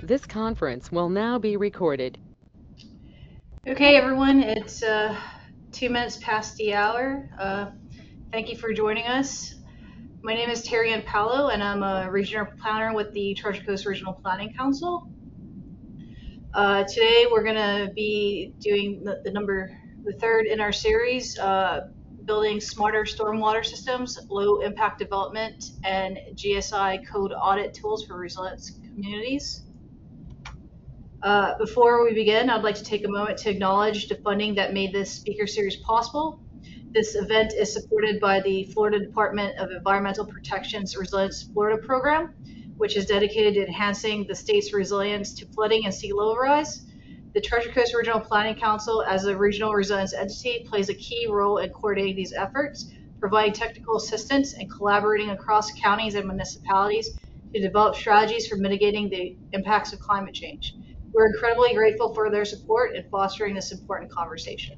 This conference will now be recorded. Okay, everyone, it's 2 minutes past the hour. Thank you for joining us. My name is Terry Ann Paolo, and I'm a regional planner with the Treasure Coast Regional Planning Council. Today, we're going to be doing the third in our series, building smarter stormwater systems, low impact development, and GSI code audit tools for resilient communities. Before we begin, I'd like to take a moment to acknowledge the funding that made this speaker series possible. This event is supported by the Florida Department of Environmental Protection's Resilience Florida program, which is dedicated to enhancing the state's resilience to flooding and sea level rise. The Treasure Coast Regional Planning Council, as a regional resilience entity, plays a key role in coordinating these efforts, providing technical assistance and collaborating across counties and municipalities to develop strategies for mitigating the impacts of climate change. We're incredibly grateful for their support in fostering this important conversation.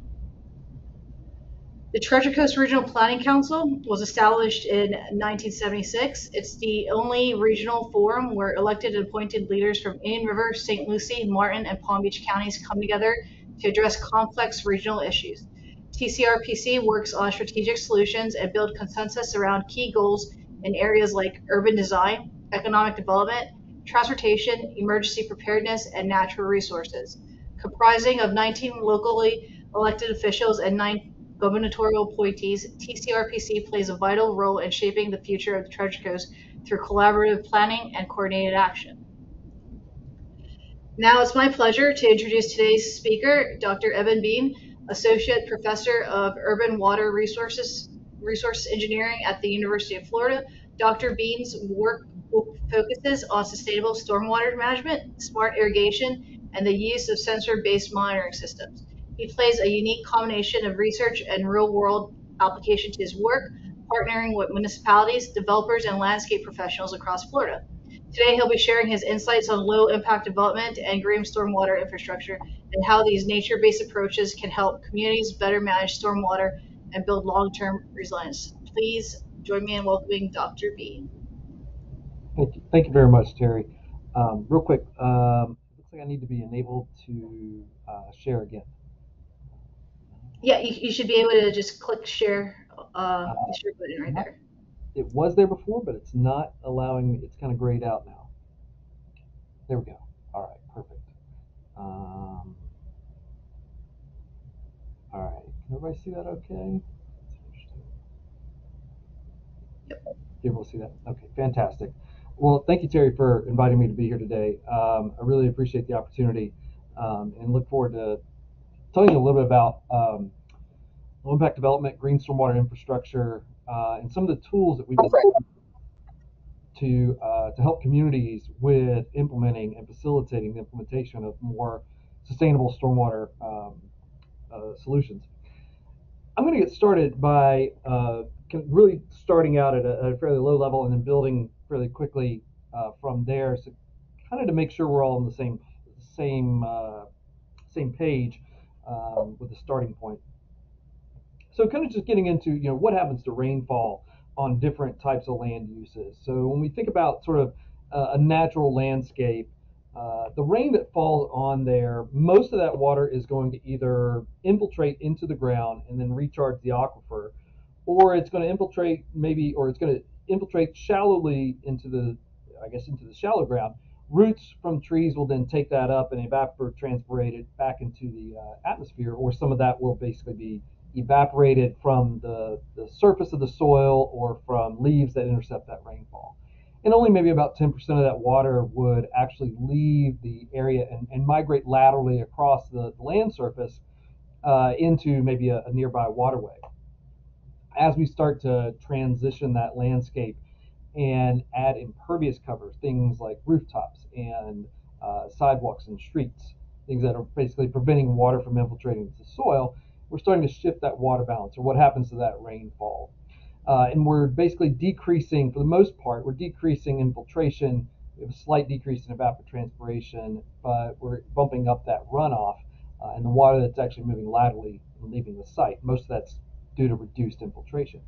The Treasure Coast Regional Planning Council was established in 1976. It's the only regional forum where elected and appointed leaders from Indian River, St. Lucie, Martin, and Palm Beach counties come together to address complex regional issues. TCRPC works on strategic solutions and build consensus around key goals in areas like urban design, economic development, transportation, emergency preparedness, and natural resources. Comprising of 19 locally elected officials and 9 gubernatorial appointees, TCRPC plays a vital role in shaping the future of the Treasure Coast through collaborative planning and coordinated action. Now it's my pleasure to introduce today's speaker, Dr. Evan Bean, Associate Professor of Urban Water Resource Engineering at the University of Florida. Dr. Bean's work focuses on sustainable stormwater management, smart irrigation, and the use of sensor-based monitoring systems. He plays a unique combination of research and real-world application to his work, partnering with municipalities, developers, and landscape professionals across Florida. Today, he'll be sharing his insights on low impact development and green stormwater infrastructure and how these nature based approaches can help communities better manage stormwater and build long term resilience. Please join me in welcoming Dr. Bean. Thank you very much, Terry. Real quick, looks like I need to be enabled to share again. Yeah, you should be able to just click share, the share button right there. It was there before, but it's not allowing me. It's kind of grayed out now. There we go. All right, perfect. All right, can everybody see that okay? Yep. You able to see that? Okay, fantastic. Well, thank you, Terry, for inviting me to be here today. I really appreciate the opportunity and look forward to telling you a little bit about low impact development, green stormwater infrastructure, and some of the tools that we've to help communities with implementing and facilitating the implementation of more sustainable stormwater solutions. I'm going to get started by really starting out at a fairly low level and then building fairly quickly from there, so kind of to make sure we're all on the same page with the starting point. So kind of just getting into what happens to rainfall on different types of land uses. So when we think about sort of a natural landscape, the rain that falls on there, most of that water is going to either infiltrate into the ground and then recharge the aquifer, or it's going to infiltrate shallowly into the shallow ground. Roots from trees will then take that up and evapotranspirate it back into the atmosphere, or some of that will basically be evaporated from the surface of the soil or from leaves that intercept that rainfall. And only maybe about 10% of that water would actually leave the area and migrate laterally across the land surface into maybe a nearby waterway. As we start to transition that landscape and add impervious cover, things like rooftops and sidewalks and streets, things that are basically preventing water from infiltrating the soil, we're starting to shift that water balance, or what happens to that rainfall. And we're basically decreasing, for the most part, we're decreasing infiltration. We have a slight decrease in evapotranspiration, but we're bumping up that runoff and the water that's actually moving laterally and leaving the site. Most of that's due to reduced infiltration.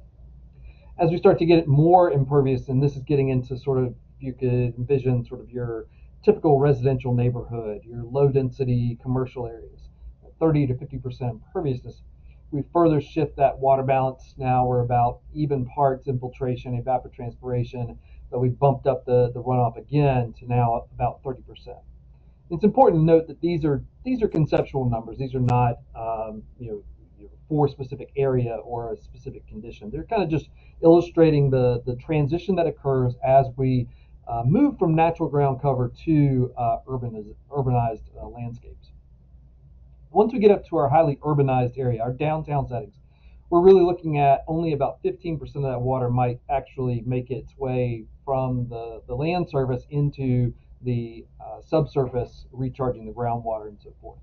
As we start to get it more impervious, and this is getting into sort of, you could envision sort of your typical residential neighborhood, your low density commercial areas, 30 to 50% imperviousness. We further shift that water balance. Now we're about even parts infiltration, evapotranspiration, but we've bumped up the runoff again to now about 30%. It's important to note that these are conceptual numbers. These are not for a specific area or a specific condition. They're kind of just illustrating the transition that occurs as we move from natural ground cover to urbanized landscapes. Once we get up to our highly urbanized area, our downtown settings, we're really looking at only about 15% of that water might actually make its way from the land surface into the subsurface, recharging the groundwater and so forth.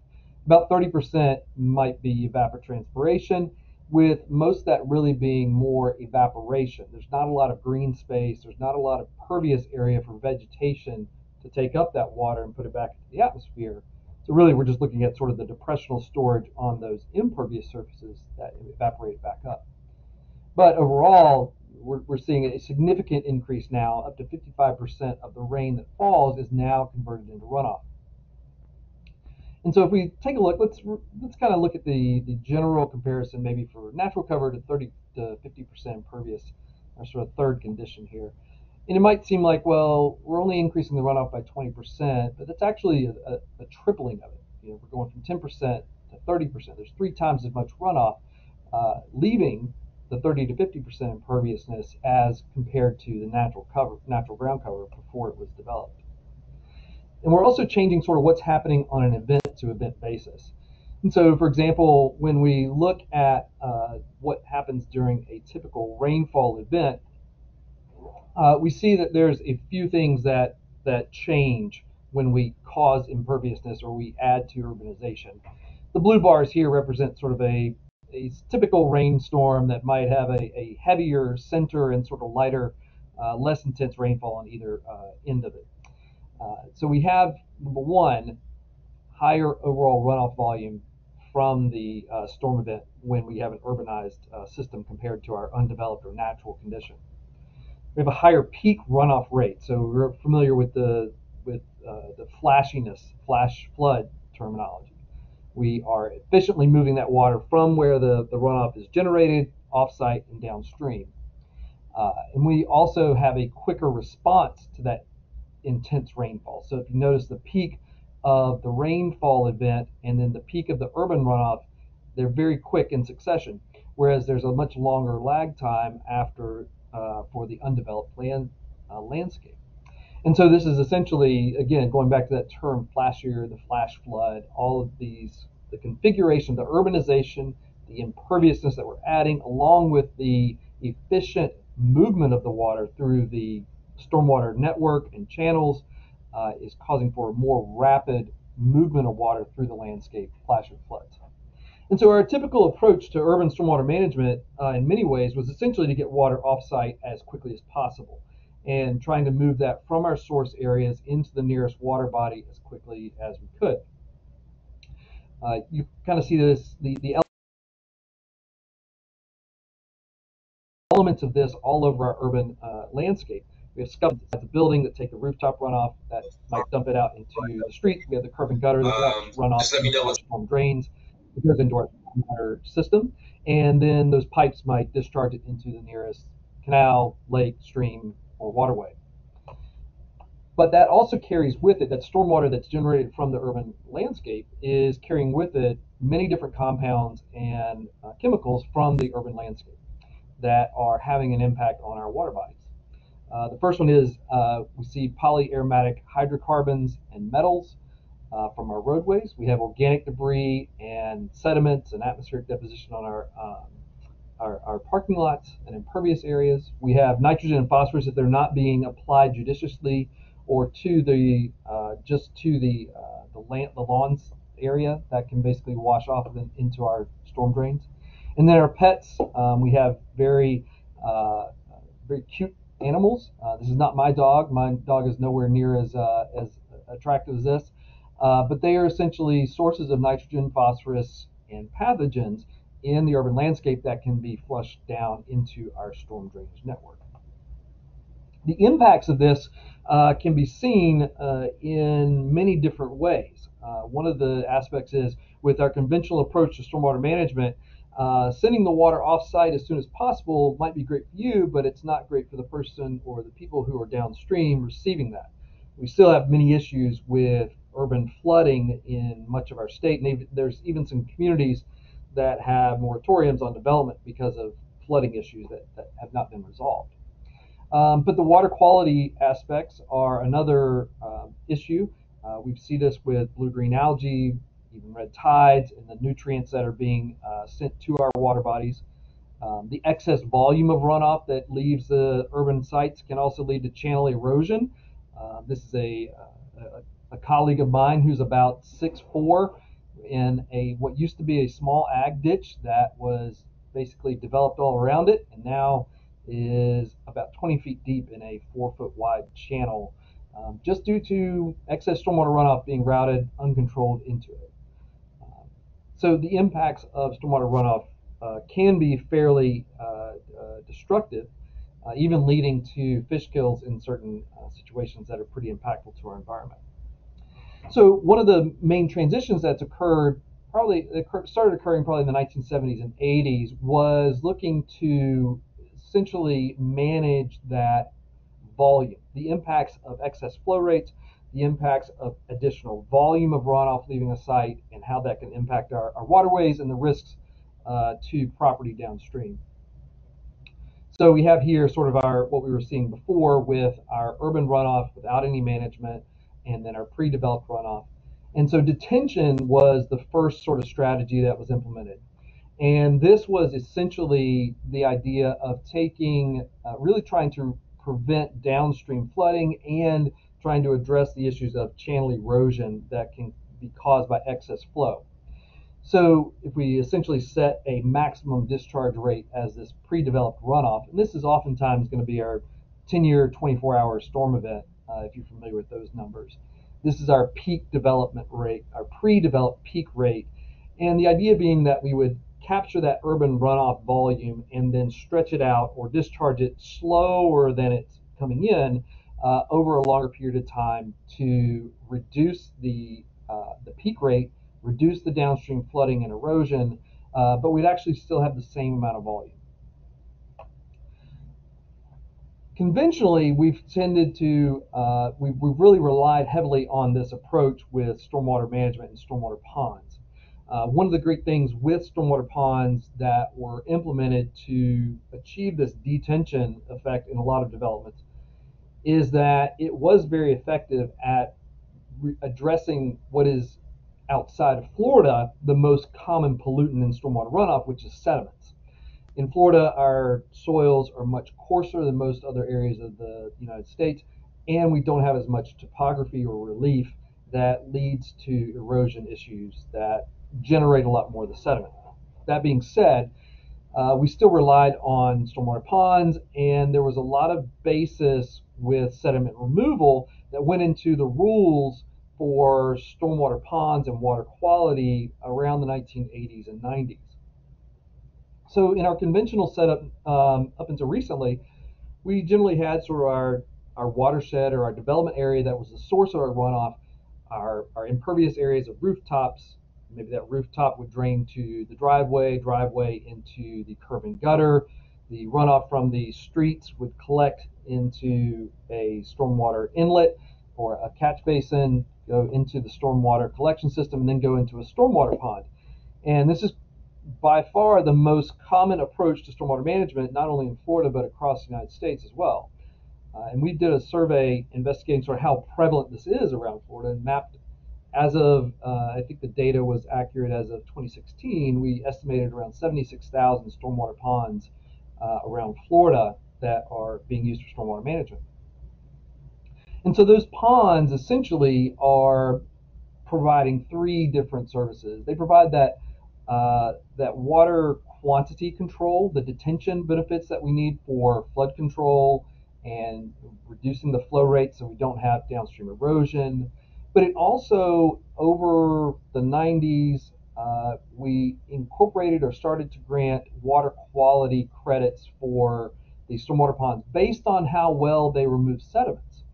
About 30% might be evapotranspiration, with most of that really being more evaporation. There's not a lot of green space, there's not a lot of pervious area for vegetation to take up that water and put it back into the atmosphere. So really we're just looking at sort of the depressional storage on those impervious surfaces that evaporate back up. But overall, we're seeing a significant increase now. Up to 55% of the rain that falls is now converted into runoff. And so if we take a look, let's kind of look at the general comparison maybe for natural cover to 30 to 50% impervious, our sort of third condition here. And it might seem like, well, we're only increasing the runoff by 20%, but that's actually a tripling of it. We're going from 10% to 30%. There's 3 times as much runoff, leaving the 30 to 50% imperviousness as compared to the natural ground cover before it was developed. And we're also changing sort of what's happening on an event-to-event basis. And so, for example, when we look at what happens during a typical rainfall event, we see that there's a few things that change when we cause imperviousness or we add to urbanization. The blue bars here represent sort of a typical rainstorm that might have a heavier center and sort of lighter, less intense rainfall on either end of it. So we have, number one, higher overall runoff volume from the storm event when we have an urbanized system compared to our undeveloped or natural condition. We have a higher peak runoff rate. So we're familiar with the flashiness, flash flood terminology. We are efficiently moving that water from where the runoff is generated, offsite, and downstream. And we also have a quicker response to that intense rainfall. So if you notice the peak of the rainfall event and then the peak of the urban runoff, they're very quick in succession, whereas there's a much longer lag time after for the undeveloped landscape. And so this is essentially, again, going back to that term flashier, the flash flood, all of these, the configuration, the urbanization, the imperviousness that we're adding, along with the efficient movement of the water through the stormwater network and channels is causing for a more rapid movement of water through the landscape, flasher floods. And so our typical approach to urban stormwater management in many ways was essentially to get water off-site as quickly as possible and trying to move that from our source areas into the nearest water body as quickly as we could. You kind of see this, the elements of this all over our urban landscape. We have scups at the building that take the rooftop runoff that might dump it out into the street. We have the curb and gutter that runoff into our storm drains. It goes into our water system, and then those pipes might discharge it into the nearest canal, lake, stream, or waterway. But that also carries with it, that stormwater that's generated from the urban landscape is carrying with it many different compounds and chemicals from the urban landscape that are having an impact on our water bodies. The first one is we see polyaromatic hydrocarbons and metals from our roadways. We have organic debris and sediments and atmospheric deposition on our parking lots and impervious areas. We have nitrogen and phosphorus if they're not being applied judiciously or to the lawns area that can basically wash off of into our storm drains. And then our pets, we have very cute animals. This is not my dog. My dog is nowhere near as attractive as this. But they are essentially sources of nitrogen, phosphorus, and pathogens in the urban landscape that can be flushed down into our storm drainage network. The impacts of this can be seen in many different ways. One of the aspects is with our conventional approach to stormwater management, sending the water off-site as soon as possible might be great for you, but it's not great for the person or the people who are downstream receiving that. We still have many issues with urban flooding in much of our state, and there's even some communities that have moratoriums on development because of flooding issues that have not been resolved. But the water quality aspects are another issue. We see this with blue-green algae, even red tides, and the nutrients that are being sent to our water bodies. The excess volume of runoff that leaves the urban sites can also lead to channel erosion. This is a colleague of mine who's about 6'4" in what used to be a small ag ditch that was basically developed all around it, and now is about 20 feet deep in a 4-foot wide channel, just due to excess stormwater runoff being routed uncontrolled into it. So the impacts of stormwater runoff can be fairly destructive, even leading to fish kills in certain situations that are pretty impactful to our environment. So one of the main transitions that's started occurring probably in the 1970s and 80s was looking to essentially manage that volume, the impacts of excess flow rates, the impacts of additional volume of runoff leaving a site, and how that can impact our waterways and the risks to property downstream. So we have here sort of what we were seeing before with our urban runoff without any management, and then our pre-developed runoff. And so detention was the first sort of strategy that was implemented. And this was essentially the idea of really trying to prevent downstream flooding and trying to address the issues of channel erosion that can be caused by excess flow. So if we essentially set a maximum discharge rate as this pre-developed runoff, and this is oftentimes going to be our 10-year, 24-hour storm event, if you're familiar with those numbers. This is our peak development rate, our pre-developed peak rate, and the idea being that we would capture that urban runoff volume and then stretch it out or discharge it slower than it's coming in over a longer period of time to reduce the peak rate, reduce the downstream flooding and erosion, but we'd actually still have the same amount of volume. Conventionally, we've tended to, we've really relied heavily on this approach with stormwater management and stormwater ponds. One of the great things with stormwater ponds that were implemented to achieve this detention effect in a lot of developments is that it was very effective at addressing what is outside of Florida the most common pollutant in stormwater runoff, which is sediments. In Florida, our soils are much coarser than most other areas of the United States, and we don't have as much topography or relief that leads to erosion issues that generate a lot more of the sediment. That being said, we still relied on stormwater ponds, and there was a lot of basis with sediment removal that went into the rules for stormwater ponds and water quality around the 1980s and 90s. So in our conventional setup up until recently, we generally had sort of our watershed or our development area that was the source of our runoff, our impervious areas of rooftops. Maybe that rooftop would drain to the driveway into the curb and gutter. The runoff from the streets would collect into a stormwater inlet or a catch basin, go into the stormwater collection system, and then go into a stormwater pond. And this is by far the most common approach to stormwater management, not only in Florida, but across the United States as well. And we did a survey investigating sort of how prevalent this is around Florida and mapped as of, I think the data was accurate as of 2016, we estimated around 76,000 stormwater ponds around Florida that are being used for stormwater management. And so those ponds essentially are providing three different services. They provide that water quantity control, the detention benefits that we need for flood control and reducing the flow rate so we don't have downstream erosion. But it also, over the 90s, we incorporated or started to grant water quality credits for the stormwater ponds based on how well they remove sediments.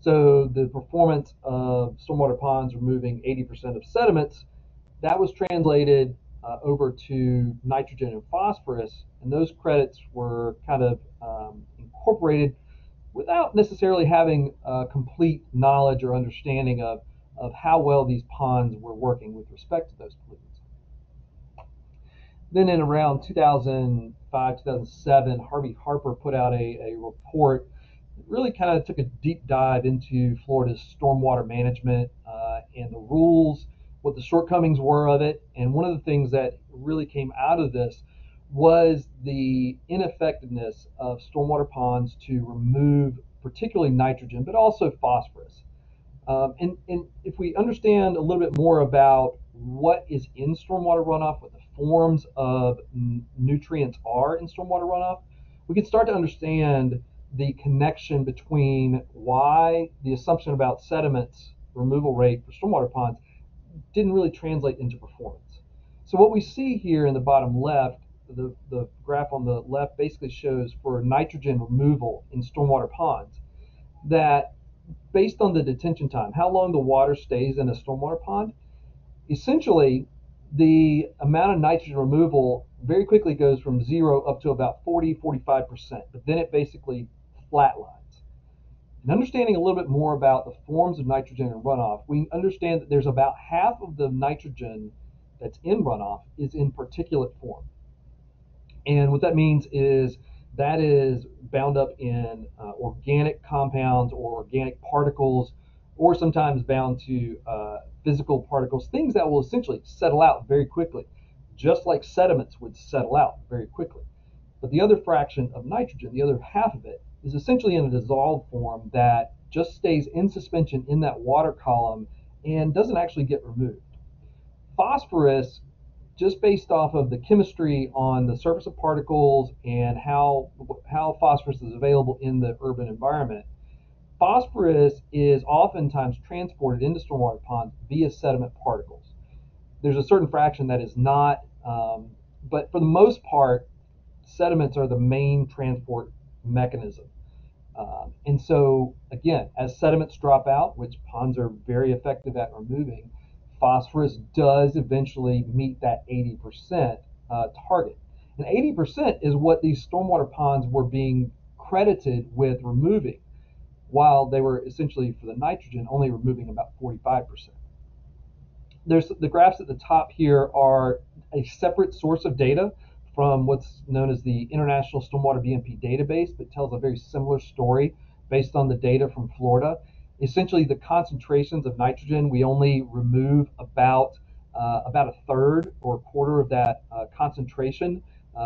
So the performance of stormwater ponds removing 80% of sediments, that was translated over to nitrogen and phosphorus, and those credits were kind of incorporated without necessarily having complete knowledge or understanding of how well these ponds were working with respect to those pollutants. Then in around 2005, 2007, Harvey Harper put out a report that really kind of took a deep dive into Florida's stormwater management and the rules, what the shortcomings were of it. And one of the things that really came out of this was the ineffectiveness of stormwater ponds to remove particularly nitrogen, but also phosphorus. And if we understand a little bit more about what is in stormwater runoff, what the forms of nutrients are in stormwater runoff, we can start to understand the connection between why the assumption about sediments removal rate for stormwater ponds didn't really translate into performance. So what we see here in the bottom left, the graph on the left basically shows for nitrogen removal in stormwater ponds that based on the detention time, how long the water stays in a stormwater pond, essentially the amount of nitrogen removal very quickly goes from 0 up to about 40-45%, but then it basically flatlines. And understanding a little bit more about the forms of nitrogen in runoff, we understand that there's about half of the nitrogen that's in runoff is in particulate form. And what that means is that is bound up in organic compounds or organic particles, or sometimes bound to physical particles, things that will essentially settle out very quickly, just like sediments would settle out very quickly. But the other fraction of nitrogen, the other half of it, is essentially in a dissolved form that just stays in suspension in that water column and doesn't actually get removed. Phosphorus, just based off of the chemistry on the surface of particles and how phosphorus is available in the urban environment, phosphorus is oftentimes transported into stormwater ponds via sediment particles. There's a certain fraction that is not, but for the most part, sediments are the main transport mechanism. And so, again, as sediments drop out, which ponds are very effective at removing, phosphorus does eventually meet that 80% target. And 80% is what these stormwater ponds were being credited with removing, while they were essentially, for the nitrogen, only removing about 45%. There's the graphs at the top here are a separate source of data from what's known as the International Stormwater BMP database, but tells a very similar story based on the data from Florida. Essentially, the concentrations of nitrogen, we only remove about a third or a quarter of that concentration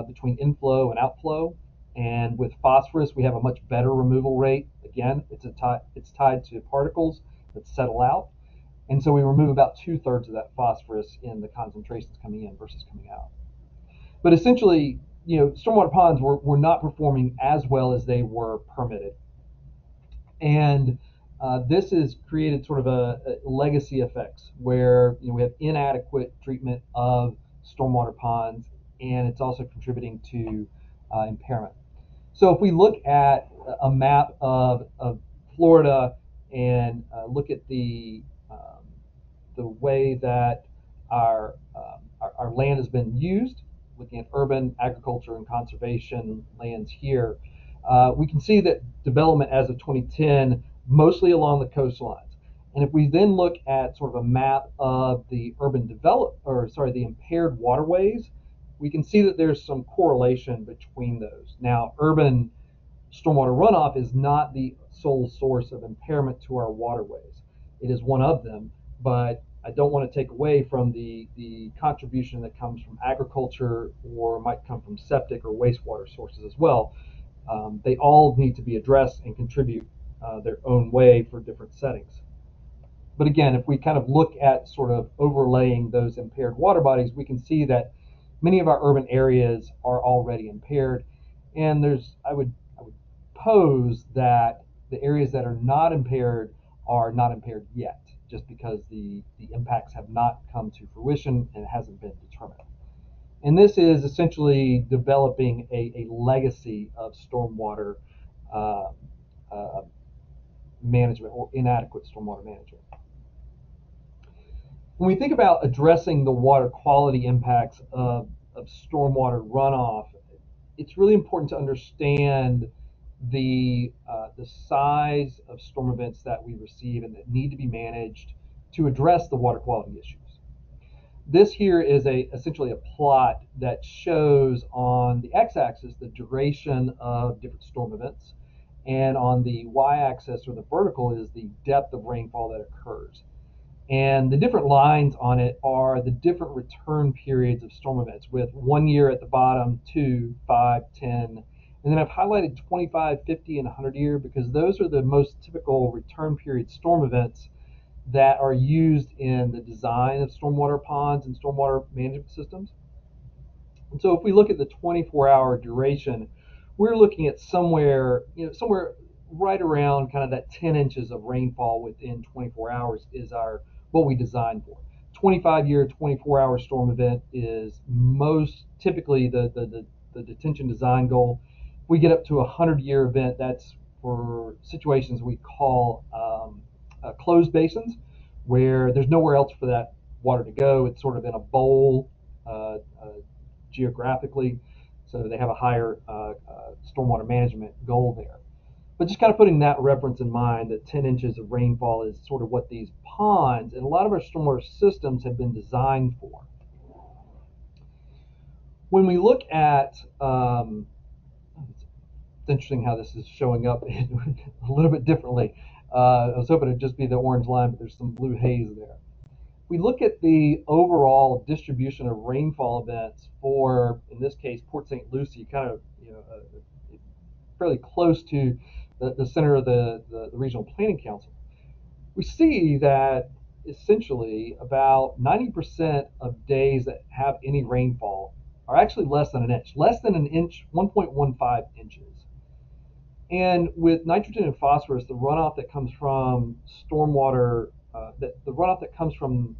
between inflow and outflow. And with phosphorus, we have a much better removal rate. Again, it's tied to particles that settle out. And so we remove about 2/3 of that phosphorus in the concentrations coming in versus coming out. But essentially, stormwater ponds were not performing as well as they were permitted. And this has created sort of a legacy effects where we have inadequate treatment of stormwater ponds, and it's also contributing to impairment. So if we look at a map of Florida and look at the way that our land has been used, looking at urban, agriculture, and conservation lands here, we can see that development as of 2010, mostly along the coastlines. And if we then look at sort of a map of the the impaired waterways, we can see that there's some correlation between those. Now, urban stormwater runoff is not the sole source of impairment to our waterways. It is one of them, but I don't want to take away from the contribution that comes from agriculture or might come from septic or wastewater sources as well. They all need to be addressed and contribute their own way for different settings. But again, if we kind of look at sort of overlaying those impaired water bodies, we can see that many of our urban areas are already impaired. And I would pose that the areas that are not impaired yet, just because the impacts have not come to fruition and it hasn't been determined. And this is essentially developing a legacy of stormwater management or inadequate stormwater management. When we think about addressing the water quality impacts of stormwater runoff, it's really important to understand the size of storm events that we receive and that need to be managed to address the water quality issues. This here is essentially a plot that shows on the x-axis the duration of different storm events, and on the y-axis or the vertical is the depth of rainfall that occurs. And the different lines on it are the different return periods of storm events, with 1 year at the bottom, 2, 5, 10, and then I've highlighted 25, 50, and 100 year because those are the most typical return period storm events that are used in the design of stormwater ponds and stormwater management systems. And so if we look at the 24-hour duration, we're looking at somewhere right around kind of that 10 inches of rainfall within 24 hours is what we designed for. 25-year, 24-hour storm event is most typically the detention design goal. If we get up to a 100-year event, that's for situations we call closed basins, where there's nowhere else for that water to go. It's sort of in a bowl geographically, so they have a higher stormwater management goal there. But just kind of putting that reference in mind, that 10 inches of rainfall is sort of what these ponds and a lot of our stormwater systems have been designed for. When we look at, it's interesting how this is showing up a little bit differently. I was hoping it'd just be the orange line, but there's some blue haze there. We look at the overall distribution of rainfall events for, in this case, Port St. Lucie, kind of fairly close to the center of the Regional Planning Council. We see that essentially about 90% of days that have any rainfall are actually less than an inch, 1.15 inches. And with nitrogen and phosphorus, the runoff that comes from stormwater, the runoff that comes from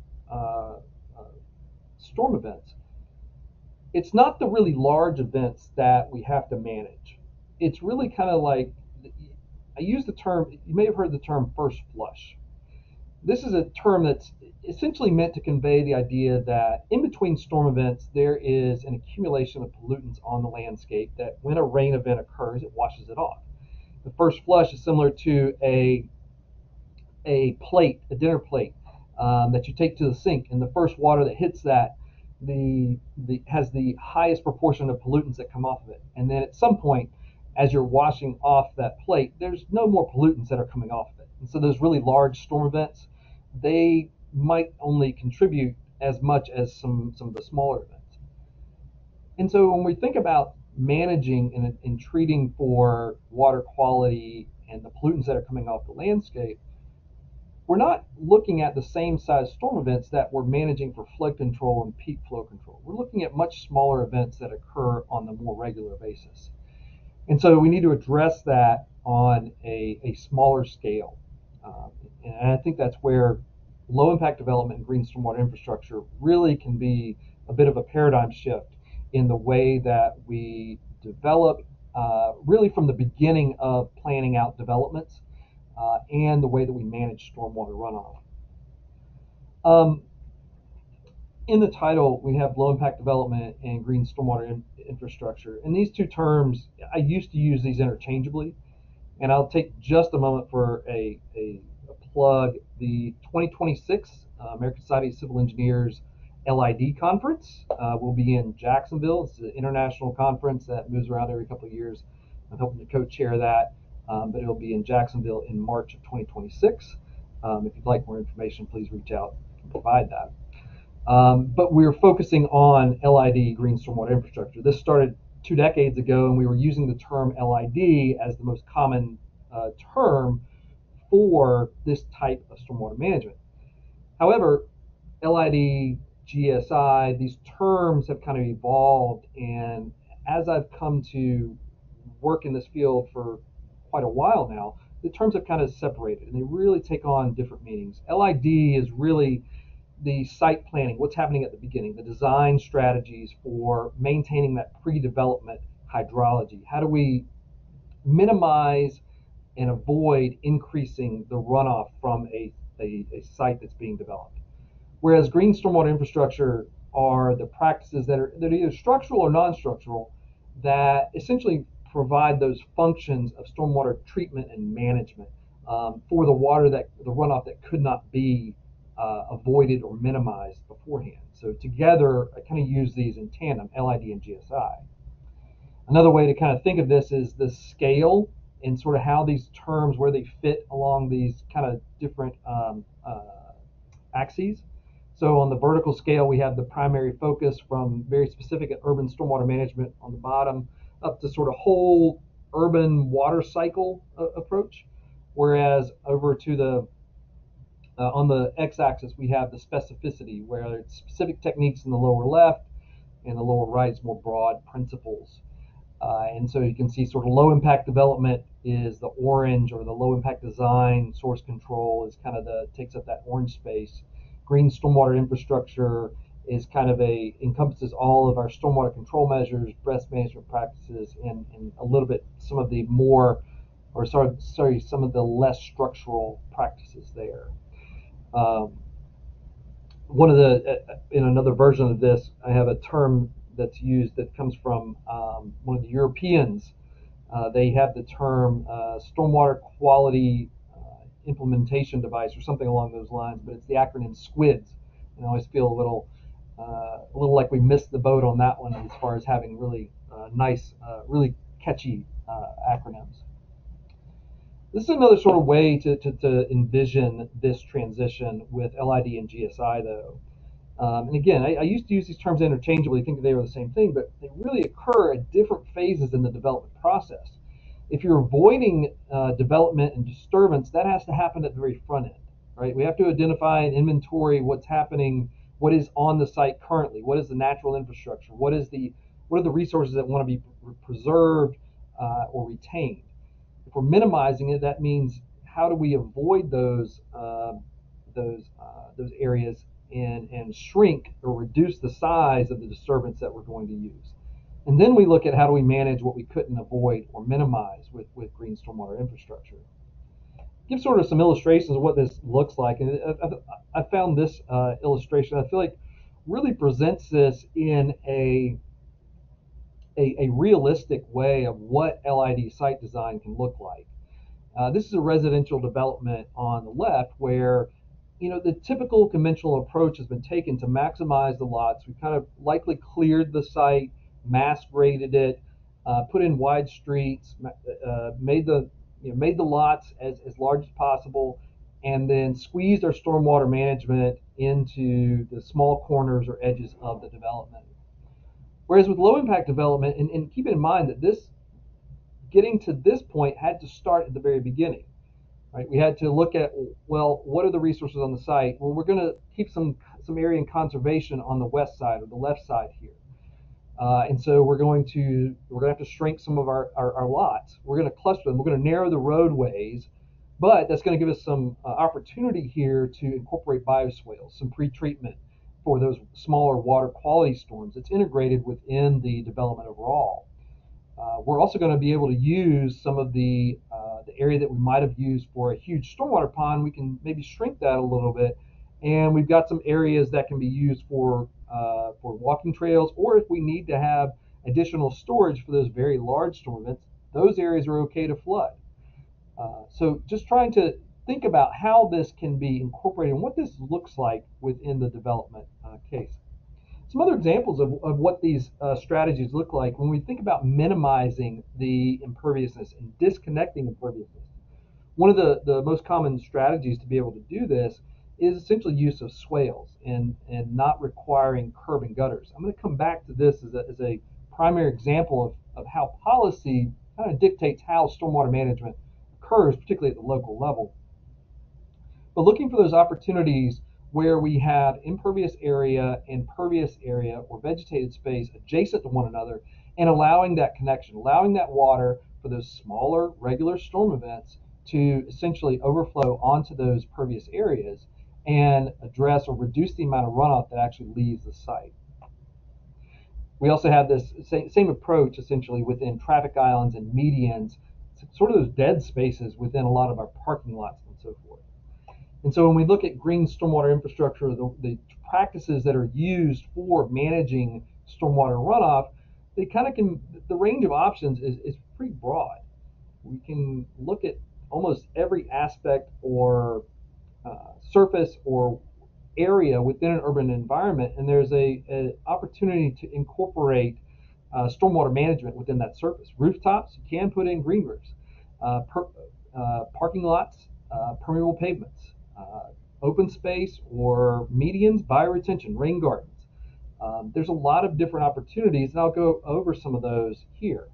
storm events, it's not the really large events that we have to manage. It's really kind of like, I use the term, you may have heard the term first flush. This is a term that's essentially meant to convey the idea that in between storm events, there is an accumulation of pollutants on the landscape that when a rain event occurs, it washes it off. The first flush is similar to a plate, a dinner plate that you take to the sink, and the first water that hits that has the highest proportion of pollutants that come off of it. And then at some point, as you're washing off that plate, there's no more pollutants that are coming off of it. And so those really large storm events, they might only contribute as much as some of the smaller events. And so when we think about managing and treating for water quality and the pollutants that are coming off the landscape, we're not looking at the same size storm events that we're managing for flood control and peak flow control. We're looking at much smaller events that occur on the more regular basis. And so we need to address that on a smaller scale. And I think that's where low impact development and green stormwater infrastructure really can be a bit of a paradigm shift in the way that we develop, really from the beginning of planning out developments and the way that we manage stormwater runoff. In the title, we have low impact development and green stormwater infrastructure. And these two terms, I used to use these interchangeably. And I'll take just a moment for a plug. The 2026 American Society of Civil Engineers LID conference will be in Jacksonville. It's an international conference that moves around every couple of years. I'm helping to co-chair that, but it'll be in Jacksonville in March of 2026. If you'd like more information, please reach out and provide that. But we're focusing on LID, green stormwater infrastructure. This started 2 decades ago, and we were using the term LID as the most common term for this type of stormwater management. However, LID, GSI, these terms have kind of evolved, and as I've come to work in this field for quite a while now, the terms have kind of separated, and they really take on different meanings. LID is really the site planning, what's happening at the beginning, the design strategies for maintaining that pre-development hydrology. How do we minimize and avoid increasing the runoff from a site that's being developed. Whereas green stormwater infrastructure are the practices that are either structural or non-structural that essentially provide those functions of stormwater treatment and management for the runoff that could not be avoided or minimized beforehand. So together, I kind of use these in tandem, LID and GSI. Another way to kind of think of this is the scale and sort of how these terms, where they fit along these kind of different axes. So on the vertical scale, we have the primary focus from very specific at urban stormwater management on the bottom up to sort of whole urban water cycle approach. Whereas over to the on the x-axis, we have the specificity, where it's specific techniques in the lower left, and the lower right is more broad principles. And so you can see sort of low impact development is the orange, or the low impact design source control is kind of takes up that orange space. Green stormwater infrastructure is kind of encompasses all of our stormwater control measures, best management practices, and a little bit some of the more, or some of the less structural practices there. One of in another version of this, I have a term that's used that comes from one of the Europeans. They have the term stormwater quality implementation device or something along those lines, but it's the acronym SQUIDS. And I always feel a little like we missed the boat on that one as far as having really nice, really catchy acronyms. This is another sort of way to envision this transition with LID and GSI, though. And again, I used to use these terms interchangeably, thinking they were the same thing, but they really occur at different phases in the development process. If you're avoiding development and disturbance, that has to happen at the very front end, right? We have to identify and inventory what's happening, what is on the site currently, what is the natural infrastructure, what are the resources that want to be preserved or retained. If we're minimizing it, that means how do we avoid those areas and shrink or reduce the size of the disturbance that we're going to use. And then we look at how do we manage what we couldn't avoid or minimize with green stormwater infrastructure. Give sort of some illustrations of what this looks like. And I found this illustration, I feel like, really presents this in a realistic way of what LID site design can look like. This is a residential development on the left where, the typical conventional approach has been taken to maximize the lots. We've kind of likely cleared the site, mass graded it, put in wide streets, made the lots as large as possible, and then squeezed our stormwater management into the small corners or edges of the development. Whereas with low impact development, and keep in mind that getting to this point had to start at the very beginning, right? We had to look at, well, what are the resources on the site? Well, we're going to keep some area in conservation on the west side or the left side here. And so we're going to have to shrink some of our lots. We're going to cluster them. We're going to narrow the roadways, but that's going to give us some opportunity here to incorporate bioswales, some pre-treatment for those smaller water quality storms. It's integrated within the development overall. We're also going to be able to use some of the area that we might have used for a huge stormwater pond. We can maybe shrink that a little bit, and we've got some areas that can be used for walking trails, or if we need to have additional storage for those very large storm events, those areas are okay to flood. So just trying to think about how this can be incorporated and what this looks like within the development case. Some other examples of what these strategies look like when we think about minimizing the imperviousness and disconnecting imperviousness. One of the most common strategies to be able to do this is essentially use of swales and not requiring curb and gutters. I'm going to come back to this as a primary example of how policy kind of dictates how stormwater management occurs, particularly at the local level. But looking for those opportunities where we have impervious area and pervious area or vegetated space adjacent to one another, and allowing that connection, allowing that water for those smaller regular storm events to essentially overflow onto those pervious areas and address or reduce the amount of runoff that actually leaves the site. We also have this same approach essentially within traffic islands and medians, sort of those dead spaces within a lot of our parking lots and so forth. And so when we look at green stormwater infrastructure, the practices that are used for managing stormwater runoff, they kind of can, the range of options is pretty broad. We can look at almost every aspect or surface or area within an urban environment, and there's a opportunity to incorporate stormwater management within that surface. Rooftops, you can put in green roofs. Parking lots, permeable pavements, open space or medians, bioretention, rain gardens. There's a lot of different opportunities, and I'll go over some of those here.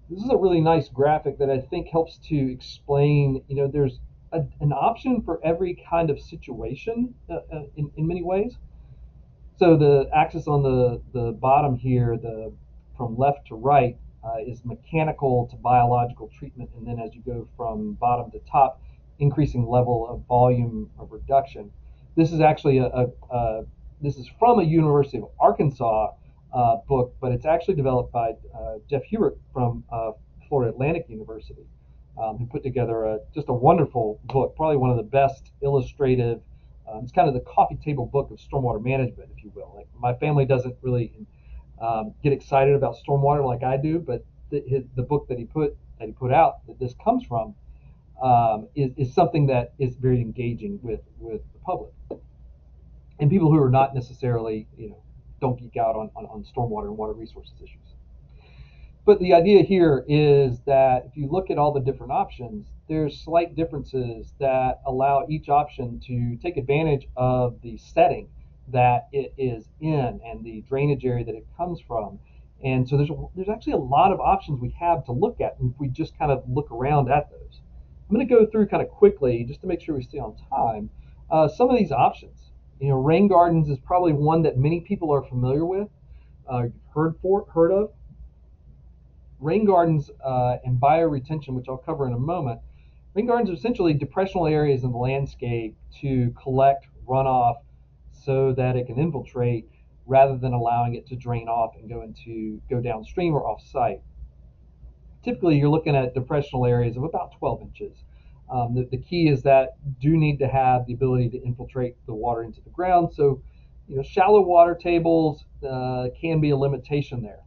This is a really nice graphic that I think helps to explain, there's an option for every kind of situation in many ways. So the axis on the bottom here, from left to right, is mechanical to biological treatment, and then as you go from bottom to top, increasing level of volume of reduction. This is actually this is from a University of Arkansas book, but it's actually developed by Jeff Hubert from Florida Atlantic University, who put together just a wonderful book, probably one of the best illustrative. It's kind of the coffee table book of stormwater management, if you will. Like, my family doesn't really get excited about stormwater like I do, but the book that he put out, that this comes from, is something that is very engaging with the public and people who are not necessarily, don't geek out on stormwater and water resources issues. But the idea here is that if you look at all the different options, there's slight differences that allow each option to take advantage of the setting that it is in and the drainage area that it comes from. And so there's actually a lot of options we have to look at, and if we just kind of look around at those. I'm going to go through kind of quickly, just to make sure we stay on time, some of these options. Rain gardens is probably one that many people are familiar with, heard of. Rain gardens and bioretention, which I'll cover in a moment. Rain gardens are essentially depressional areas in the landscape to collect runoff so that it can infiltrate, rather than allowing it to drain off and go downstream or off-site. Typically, you're looking at depressional areas of about 12 inches. The key is that do need to have the ability to infiltrate the water into the ground. So, shallow water tables can be a limitation there.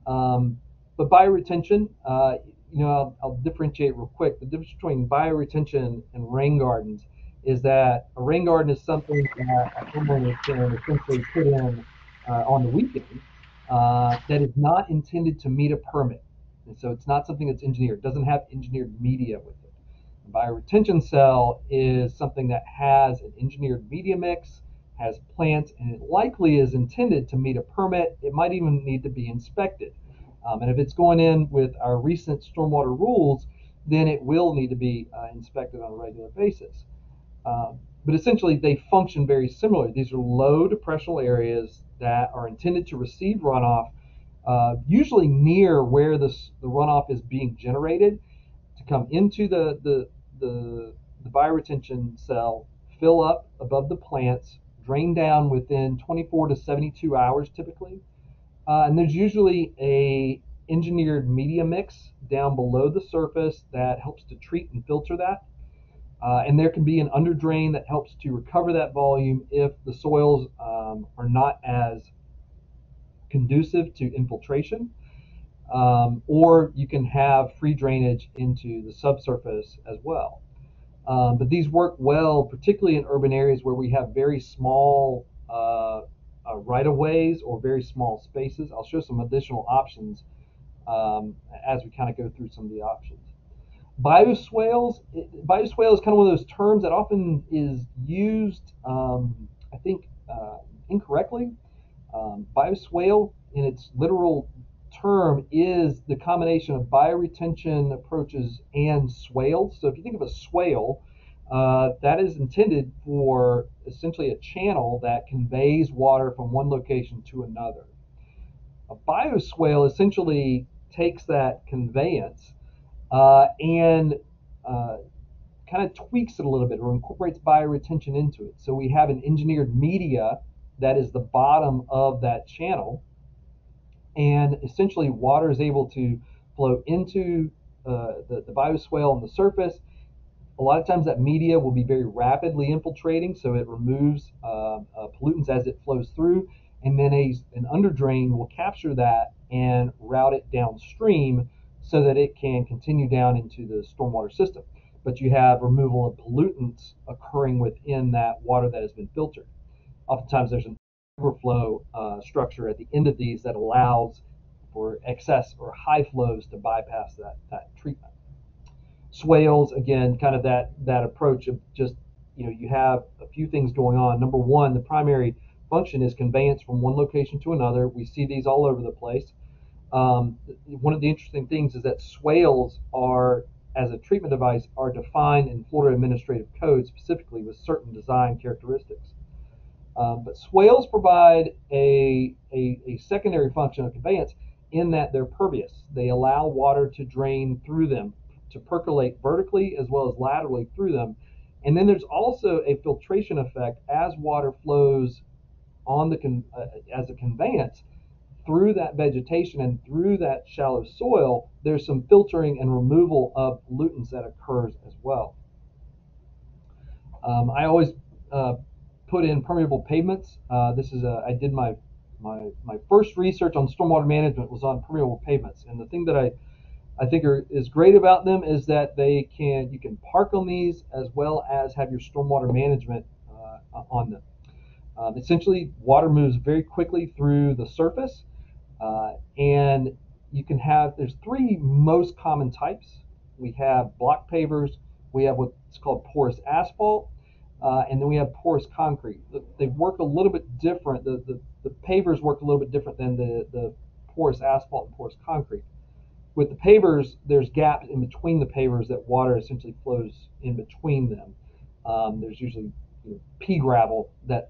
But bioretention, I'll differentiate real quick. The difference between bioretention and rain gardens is that a rain garden is something that a homeowner can essentially put in on the weekend that is not intended to meet a permit. And so it's not something that's engineered. It doesn't have engineered media with it. A bioretention cell is something that has an engineered media mix, has plants, and it likely is intended to meet a permit. It might even need to be inspected. And if it's going in with our recent stormwater rules, then it will need to be inspected on a regular basis. But essentially, they function very similarly. These are low depressional areas that are intended to receive runoff, usually near where the runoff is being generated, to come into the bioretention cell, fill up above the plants, drain down within 24 to 72 hours typically. And there's usually a engineered media mix down below the surface that helps to treat and filter that. And there can be an under drain that helps to recover that volume if the soils are not as conducive to infiltration. Or you can have free drainage into the subsurface as well. But these work well, particularly in urban areas where we have very small right-of-ways or very small spaces. I'll show some additional options as we kind of go through some of the options. Bioswales is kind of one of those terms that often is used, I think, incorrectly. Bioswale, in its literal term, is the combination of bioretention approaches and swales. So if you think of a swale, that is intended for essentially a channel that conveys water from one location to another. A bioswale essentially takes that conveyance and kind of tweaks it a little bit, or incorporates bioretention into it. So we have an engineered media that is the bottom of that channel, and essentially water is able to flow into the bioswale on the surface. A lot of times that media will be very rapidly infiltrating, so it removes pollutants as it flows through, and then an underdrain will capture that and route it downstream so that it can continue down into the stormwater system. But you have removal of pollutants occurring within that water that has been filtered. Oftentimes there's an overflow structure at the end of these that allows for excess or high flows to bypass that treatment. Swales, again, kind of that approach of just, you have a few things going on. Number one, the primary function is conveyance from one location to another. We see these all over the place. One of the interesting things is that swales are, as a treatment device, are defined in Florida Administrative Code specifically with certain design characteristics. But swales provide a secondary function of conveyance in that they're pervious. They allow water to drain through them, to percolate vertically as well as laterally through them. And then there's also a filtration effect as water flows on as a conveyance through that vegetation and through that shallow soil. There's some filtering and removal of pollutants that occurs as well. I always put in permeable pavements. I did my first research on stormwater management was on permeable pavements, and the thing that I think is great about them is that you can park on these as well as have your stormwater management on them. Essentially, water moves very quickly through the surface, and there's three most common types. We have block pavers, we have what's called porous asphalt, and then we have porous concrete. They work a little bit different. The pavers work a little bit different than the porous asphalt and porous concrete. With the pavers, there's gaps in between the pavers that water essentially flows in between them. There's usually pea gravel that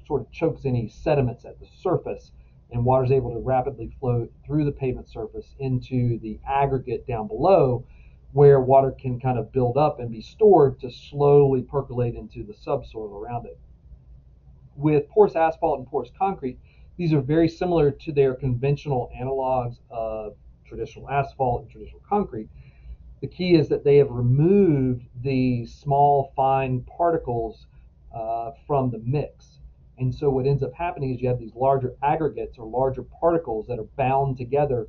sort of chokes any sediments at the surface, and water is able to rapidly flow through the pavement surface into the aggregate down below, where water can kind of build up and be stored to slowly percolate into the subsoil around it. With porous asphalt and porous concrete, these are very similar to their conventional analogs of traditional asphalt and traditional concrete. The key is that they have removed the small, fine particles from the mix. And so what ends up happening is you have these larger aggregates or larger particles that are bound together,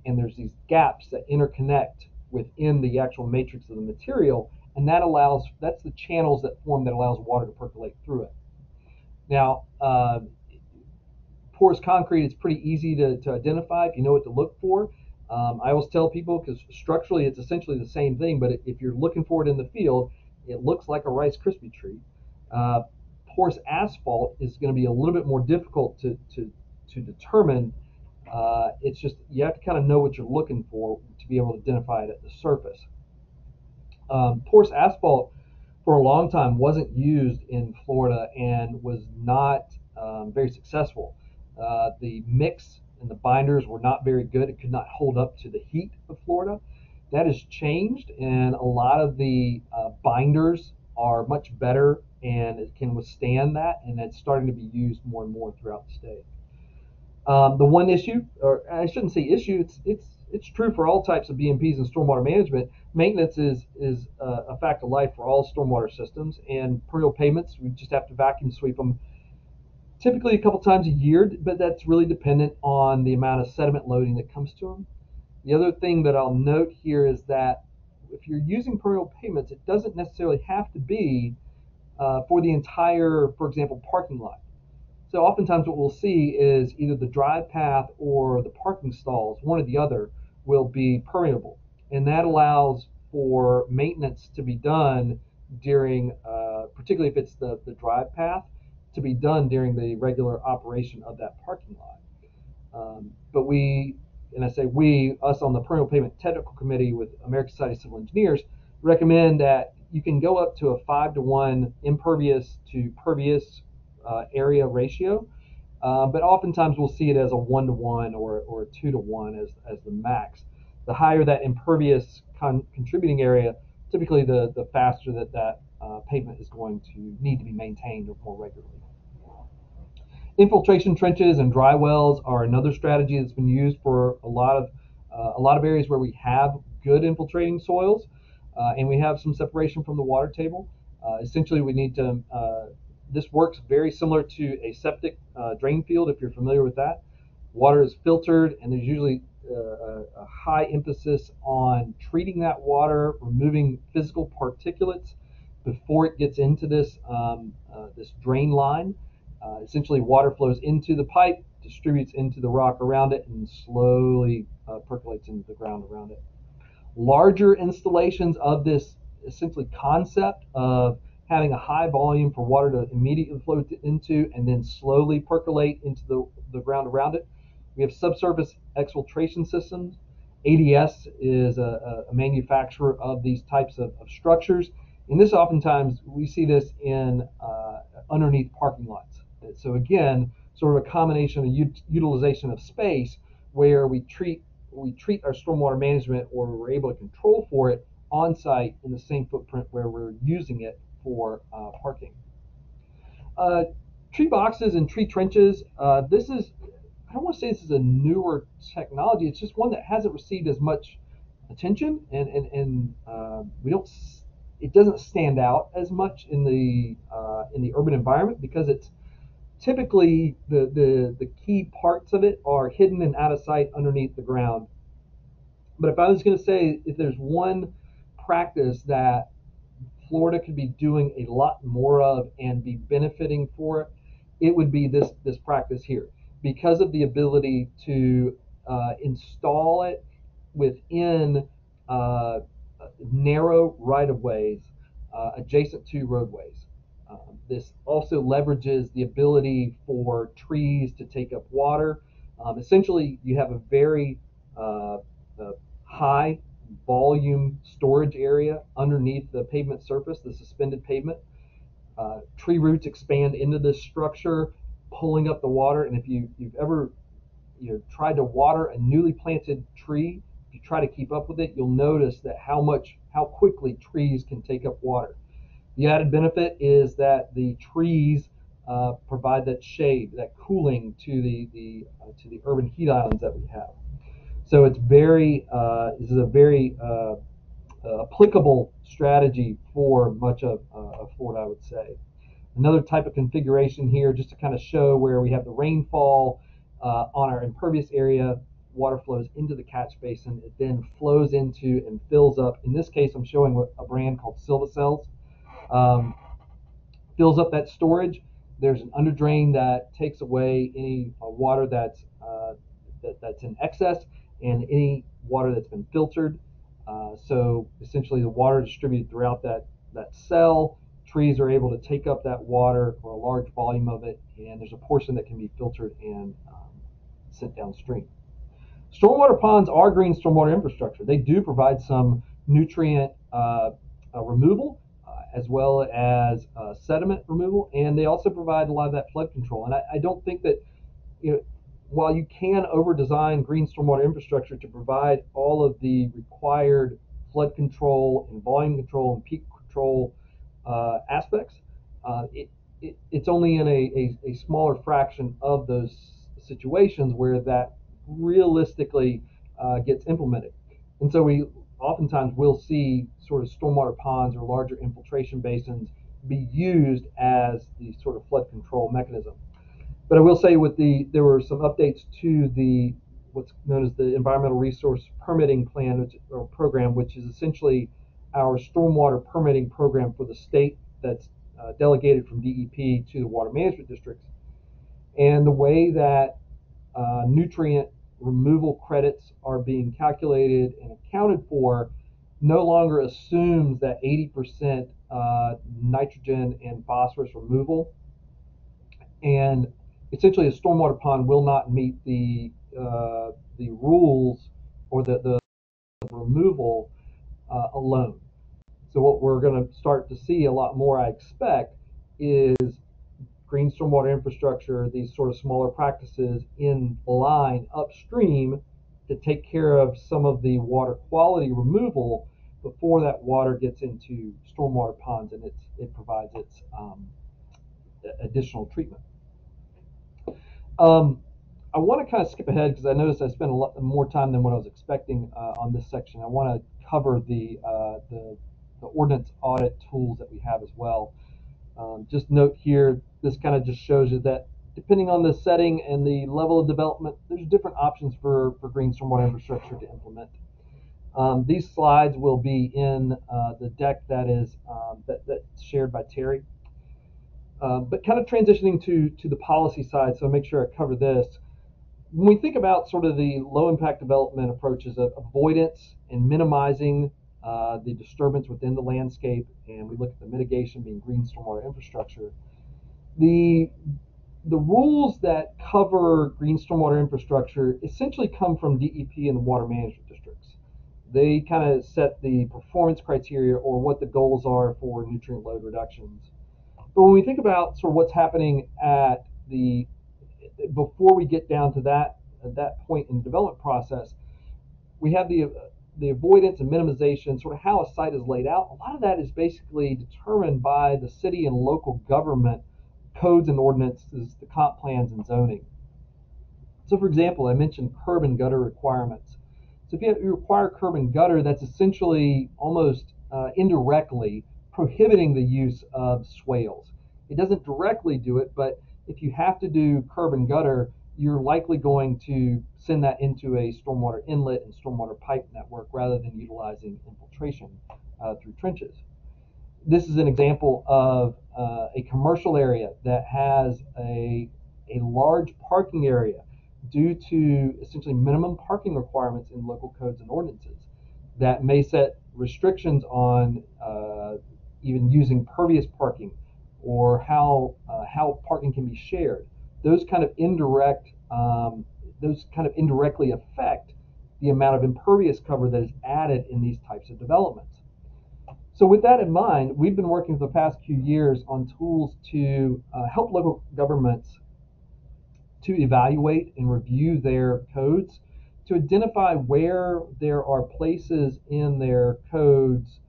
and there's these gaps that interconnect within the actual matrix of the material, and that's the channels that form that allows water to percolate through it. Now, porous concrete is pretty easy to identify if you know what to look for. I always tell people, because structurally it's essentially the same thing, but if you're looking for it in the field, it looks like a Rice Krispie treat. Porous asphalt is going to be a little bit more difficult to determine. It's just you have to kind of know what you're looking for to be able to identify it at the surface. Porous asphalt for a long time wasn't used in Florida and was not very successful. The mix and the binders were not very good. It could not hold up to the heat of Florida. That has changed, and a lot of the binders are much better and it can withstand that, and it's starting to be used more and more throughout the state. The one issue, or I shouldn't say issue, it's true for all types of BMPs and stormwater management. Maintenance is a fact of life for all stormwater systems, and permeable pavements, we just have to vacuum sweep them typically a couple times a year, but that's really dependent on the amount of sediment loading that comes to them. The other thing that I'll note here is that if you're using permeable pavements, it doesn't necessarily have to be for the entire, for example, parking lot. So oftentimes what we'll see is either the drive path or the parking stalls, one or the other, will be permeable. And that allows for maintenance to be done during, particularly if it's the drive path, to be done during the regular operation of that parking lot. But we, and I say we, us on the Permeable Pavement Technical Committee with American Society of Civil Engineers, recommend that you can go up to a 5-to-1 impervious to pervious area ratio, but oftentimes we'll see it as a 1-to-1 or a 2-to-1 as the max. The higher that impervious contributing area, typically the faster that pavement is going to need to be maintained more regularly. Infiltration trenches and dry wells are another strategy that's been used for a lot of areas where we have good infiltrating soils, and we have some separation from the water table. Essentially, we need to, this works very similar to a septic drain field, if you're familiar with that. Water is filtered, and there's usually a high emphasis on treating that water, removing physical particulates before it gets into this this drain line. Essentially, water flows into the pipe, distributes into the rock around it, and slowly percolates into the ground around it. Larger installations of this essentially concept of having a high volume for water to immediately flow into and then slowly percolate into the ground around it. We have subsurface exfiltration systems. ADS is a manufacturer of these types of structures. And this oftentimes, we see this in underneath parking lots. So again, sort of a combination of utilization of space where we treat our stormwater management, or we're able to control for it on site in the same footprint where we're using it for parking. Tree boxes and tree trenches, this is, I don't want to say this is a newer technology. It's just one that hasn't received as much attention, and we don't. It doesn't stand out as much in the urban environment because it's typically the key parts of it are hidden and out of sight underneath the ground. But if I was going to say, if there's one practice that Florida could be doing a lot more of and be benefiting for it, it would be this practice here, because of the ability to install it within narrow right-of-ways adjacent to roadways. This also leverages the ability for trees to take up water. Essentially, you have a very high volume storage area underneath the pavement surface, the suspended pavement. Tree roots expand into this structure, pulling up the water. And if you've ever tried to water a newly planted tree, if you try to keep up with it, you'll notice that how quickly trees can take up water. The added benefit is that the trees provide that shade, that cooling to the urban heat islands that we have. So it's this is a very applicable strategy for much of Florida, I would say. Another type of configuration here, just to kind of show where we have the rainfall on our impervious area, water flows into the catch basin, it then flows into and fills up. In this case, I'm showing a brand called Silvacells. Fills up that storage. There's an under drain that takes away any water that's in excess and any water that's been filtered. So essentially, the water is distributed throughout that cell. Trees are able to take up that water, or a large volume of it, and there's a portion that can be filtered and sent downstream. Stormwater ponds are green stormwater infrastructure. They do provide some nutrient removal, as well as sediment removal, and they also provide a lot of that flood control. And I don't think that, while you can over-design green stormwater infrastructure to provide all of the required flood control and volume control and peak control aspects, it's only in a smaller fraction of those situations where that realistically gets implemented. And so we oftentimes will see sort of stormwater ponds or larger infiltration basins be used as the sort of flood control mechanism. But I will say there were some updates to what's known as the Environmental Resource Permitting Plan or program, which is essentially our stormwater permitting program for the state that's delegated from DEP to the water management districts. And the way that nutrient removal credits are being calculated and accounted for no longer assumes that 80% nitrogen and phosphorus removal. And essentially, a stormwater pond will not meet the rules or the removal alone. So what we're going to start to see a lot more, I expect, is green stormwater infrastructure, these sort of smaller practices in line upstream to take care of some of the water quality removal before that water gets into stormwater ponds and it provides its additional treatment. I want to kind of skip ahead because I noticed I spent a lot more time than what I was expecting on this section. I want to cover the ordnance audit tools that we have as well. Just note here, this kind of just shows you that depending on the setting and the level of development, there's different options for green stormwater infrastructure to implement. These slides will be in the deck that is that's shared by Terry. But kind of transitioning to the policy side, so make sure I cover this. When we think about sort of the low impact development approaches of avoidance and minimizing the disturbance within the landscape, and we look at the mitigation being green stormwater infrastructure, the rules that cover green stormwater infrastructure essentially come from DEP and the water management districts. They kind of set the performance criteria or what the goals are for nutrient load reductions. But when we think about sort of what's happening at before we get down to that point in the development process, we have the avoidance and minimization, sort of how a site is laid out. A lot of that is basically determined by the city and local government codes and ordinances, the comp plans and zoning. So for example, I mentioned curb and gutter requirements. So if you require curb and gutter, that's essentially almost indirectly prohibiting the use of swales. It doesn't directly do it, but if you have to do curb and gutter, you're likely going to send that into a stormwater inlet and stormwater pipe network rather than utilizing infiltration through trenches. This is an example of a commercial area that has a large parking area due to essentially minimum parking requirements in local codes and ordinances that may set restrictions on even using pervious parking or how parking can be shared. Those kind of indirectly affect the amount of impervious cover that is added in these types of developments. So with that in mind, we've been working for the past few years on tools to help local governments to evaluate and review their codes, to identify where there are places in their codes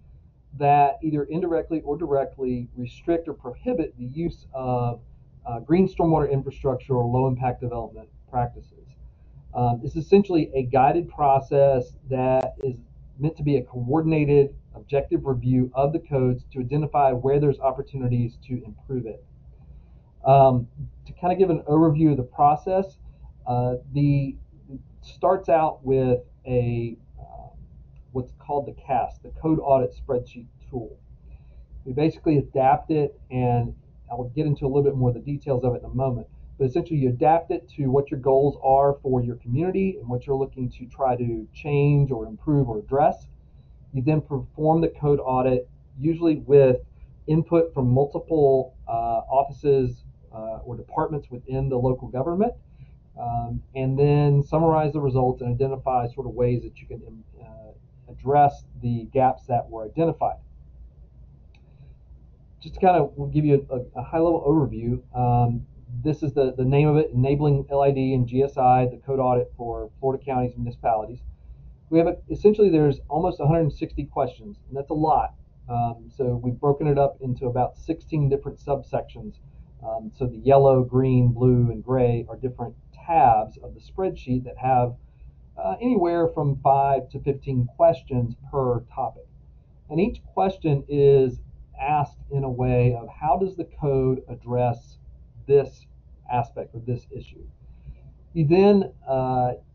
that either indirectly or directly restrict or prohibit the use of green stormwater infrastructure or low impact development practices. It's essentially a guided process that is meant to be a coordinated, objective review of the codes to identify where there's opportunities to improve it. To kind of give an overview of the process, the starts out with a what's called the CAS, the Code Audit Spreadsheet Tool. We basically adapt it, and I'll get into a little bit more of the details of it in a moment, but essentially you adapt it to what your goals are for your community and what you're looking to try to change or improve or address. You then perform the code audit, usually with input from multiple offices or departments within the local government, and then summarize the results and identify sort of ways that you can address the gaps that were identified. Just to kind of give you a high-level overview, this is the name of it, Enabling LID and GSI, the code audit for Florida counties and municipalities. We have essentially there's almost 160 questions, and that's a lot. So we've broken it up into about 16 different subsections. So the yellow, green, blue, and gray are different tabs of the spreadsheet that have anywhere from 5 to 15 questions per topic. And each question is asked in a way of how does the code address this aspect of this issue. You then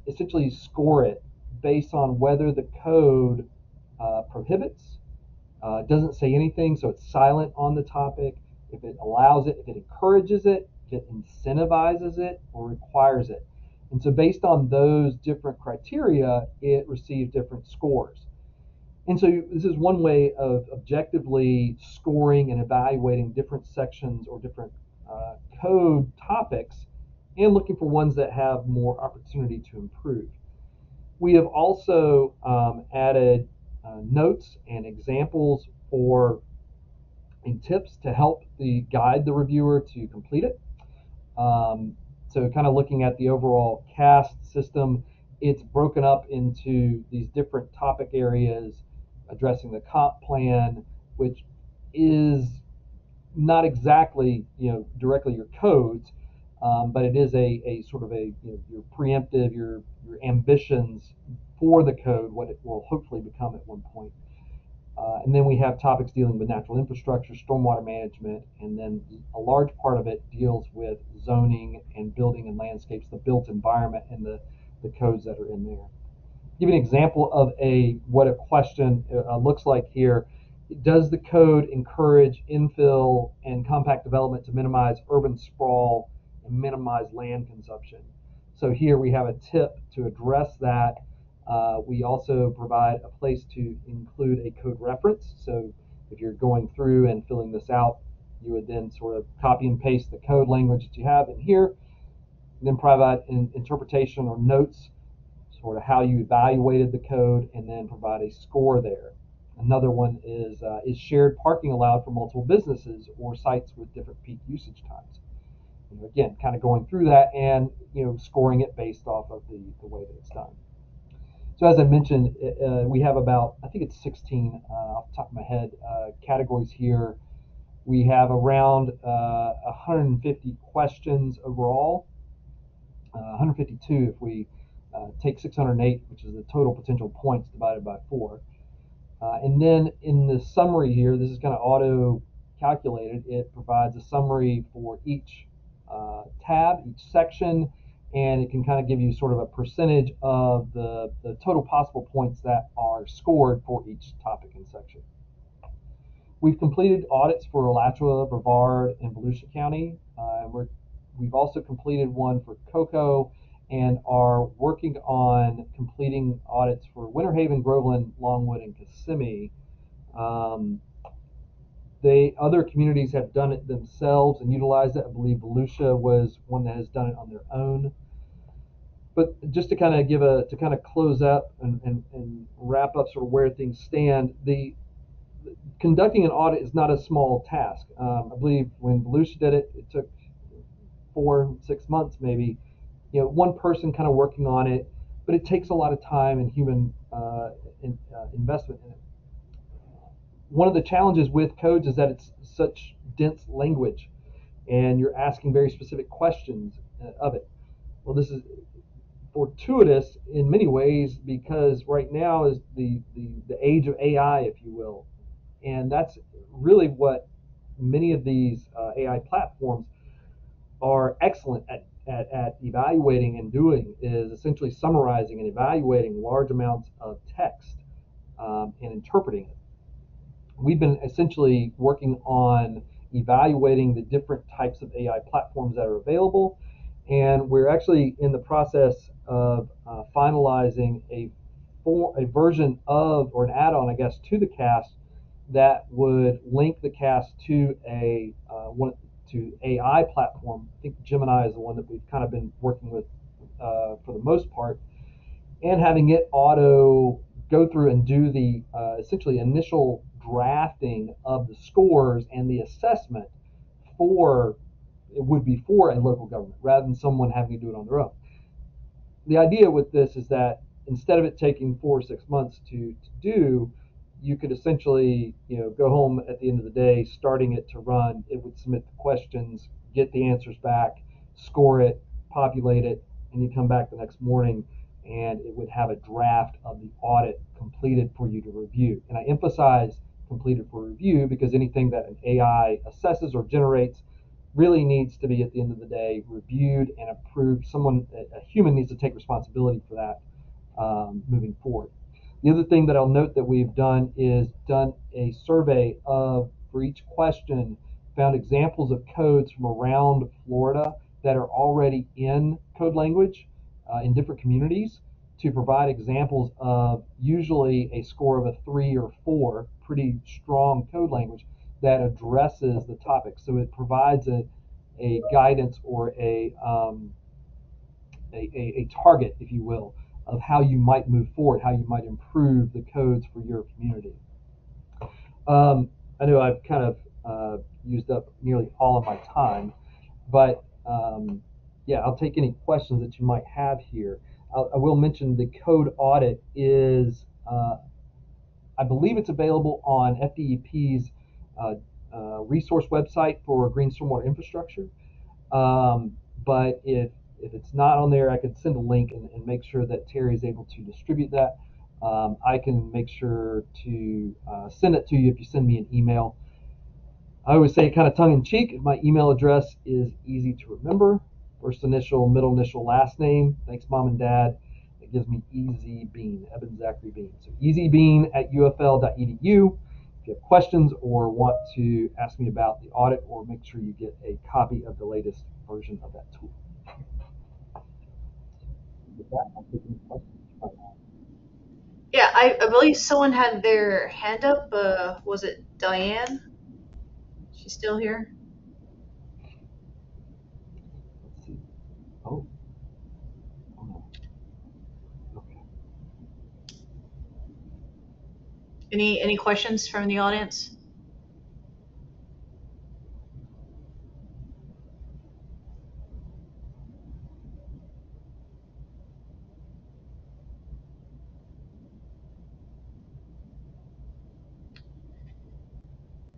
essentially score it based on whether the code prohibits, doesn't say anything, so it's silent on the topic, if it allows it, if it encourages it, if it incentivizes it, or requires it. And so based on those different criteria, it receives different scores. And so this is one way of objectively scoring and evaluating different sections or different code topics and looking for ones that have more opportunity to improve. We have also added notes and examples for and tips to help guide the reviewer to complete it. So kind of looking at the overall CAST system, it's broken up into these different topic areas, addressing the comp plan, which is not exactly directly your codes, but it is a sort of a, your preemptive, your ambitions for the code, what it will hopefully become at one point. And then we have topics dealing with natural infrastructure, stormwater management, and then a large part of it deals with zoning and building and landscapes, the built environment, and the codes that are in there. Give an example of what a question looks like here. Does the code encourage infill and compact development to minimize urban sprawl and minimize land consumption? So here we have a tip to address that. We also provide a place to include a code reference. So if you're going through and filling this out, you would then sort of copy and paste the code language that you have in here, and then provide an interpretation or notes, sort of how you evaluated the code, and then provide a score there. Another one is shared parking allowed for multiple businesses or sites with different peak usage times? Again, kind of going through that and scoring it based off of the way that it's done. So as I mentioned, we have about, I think it's 16 off the top of my head, categories here. We have around 150 questions overall, 152 if we take 608, which is the total potential points divided by 4. And then in the summary here, this is kind of auto-calculated. It provides a summary for each tab, each section, and it can kind of give you sort of a percentage of the total possible points that are scored for each topic and section. We've completed audits for Alachua, Brevard, and Volusia County. We've also completed one for Cocoa and are working on completing audits for Winter Haven, Groveland, Longwood, and Kissimmee. Other communities have done it themselves and utilized it. I believe Volusia was one that has done it on their own. But just to kind of close up and wrap up sort of where things stand, conducting an audit is not a small task. I believe when Volusia did it, it took 4-6 months maybe. One person kind of working on it, but it takes a lot of time and human investment in it. One of the challenges with codes is that it's such dense language, and you're asking very specific questions of it. Well, this is fortuitous in many ways because right now is the age of AI, if you will, and that's really what many of these AI platforms are excellent at evaluating and doing, is essentially summarizing and evaluating large amounts of text and interpreting it. We've been essentially working on evaluating the different types of AI platforms that are available, and we're actually in the process of finalizing a version of, or an add-on, I guess, to the CAST that would link the CAST to to AI platform. I think Gemini is the one that we've kind of been working with for the most part, and having it auto go through and do the essentially initial drafting of the scores and the assessment would be for a local government rather than someone having to do it on their own. The idea with this is that instead of it taking 4 or 6 months to do, you could essentially go home at the end of the day, starting it to run. It would submit the questions, get the answers back, score it, populate it, and you come back the next morning and it would have a draft of the audit completed for you to review. And I emphasize completed for review because anything that an AI assesses or generates really needs to be, at the end of the day, reviewed and approved. A human needs to take responsibility for that moving forward. The other thing that I'll note that we've done is done a survey for each question, found examples of codes from around Florida that are already in code language in different communities, to provide examples of usually a score of a 3 or 4, pretty strong code language that addresses the topic. So it provides a guidance or a target, if you will, of how you might move forward, how you might improve the codes for your community. I know I've kind of used up nearly all of my time, but yeah, I'll take any questions that you might have here. I will mention the code audit is, I believe it's available on FDEP's resource website for green stormwater infrastructure. but if it's not on there, I could send a link and make sure that Terry is able to distribute that. I can make sure to send it to you if you send me an email. I always say, kind of tongue in cheek, my email address is easy to remember. First initial, middle initial, last name. Thanks, Mom and Dad. It gives me Easy Bean, Eben Zachary Bean. So easybean@ufl.edu. If you have questions or want to ask me about the audit, or make sure you get a copy of the latest version of that tool. With that, I'll take any questions. Yeah, I believe someone had their hand up. Was it Diane? She's still here? Let's see. Oh. Oh no. Okay. Any questions from the audience?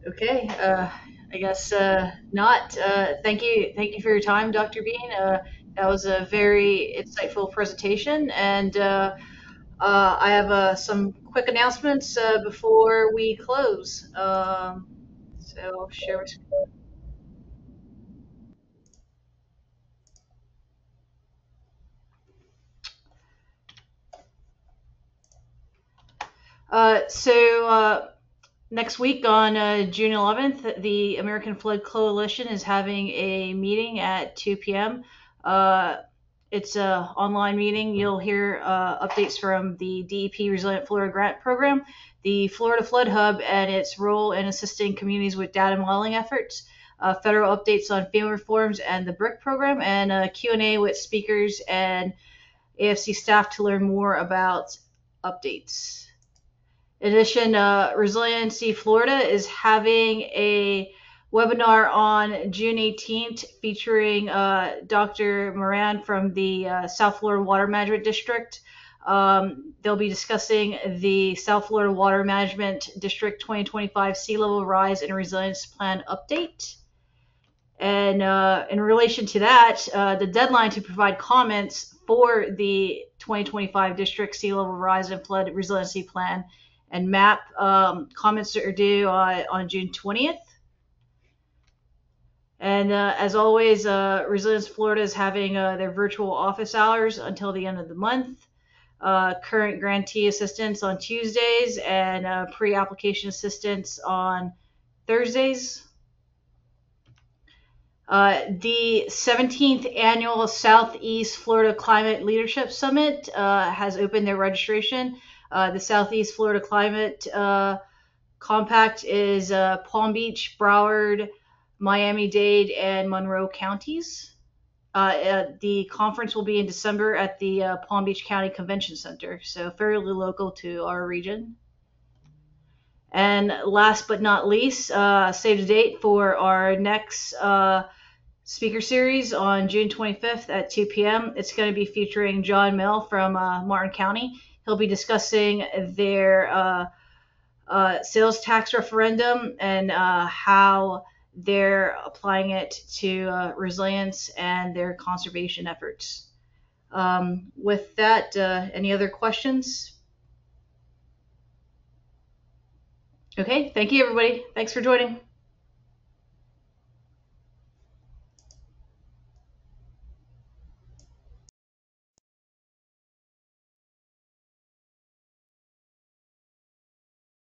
Okay, I guess not. Thank you for your time, Dr. Bean. That was a very insightful presentation, and I have some quick announcements before we close. So I'll share my screen. Next week on June 11th, the American Flood Coalition is having a meeting at 2 p.m. It's an online meeting. You'll hear updates from the DEP Resilient Florida Grant Program, the Florida Flood Hub, and its role in assisting communities with data modeling efforts, federal updates on FEMA reforms and the BRIC program, and a Q&A with speakers and AFC staff to learn more about updates. In addition, Resiliency Florida is having a webinar on June 18th featuring Dr. Moran from the South Florida Water Management District. They'll be discussing the South Florida Water Management District 2025 Sea Level Rise and Resilience Plan update. And in relation to that, the deadline to provide comments for the 2025 District Sea Level Rise and Flood Resiliency Plan and MAP comments are due on June 20th. And as always, Resilience Florida is having their virtual office hours until the end of the month. Current grantee assistance on Tuesdays and pre-application assistance on Thursdays. The 17th Annual Southeast Florida Climate Leadership Summit has opened their registration. The Southeast Florida Climate Compact is Palm Beach, Broward, Miami-Dade, and Monroe counties. The conference will be in December at the Palm Beach County Convention Center, so fairly local to our region. And last but not least, save the date for our next speaker series on June 25th at 2 p.m. It's going to be featuring John Mill from Martin County. He'll be discussing their sales tax referendum and how they're applying it to resilience and their conservation efforts. With that, any other questions? Okay, thank you, everybody. Thanks for joining.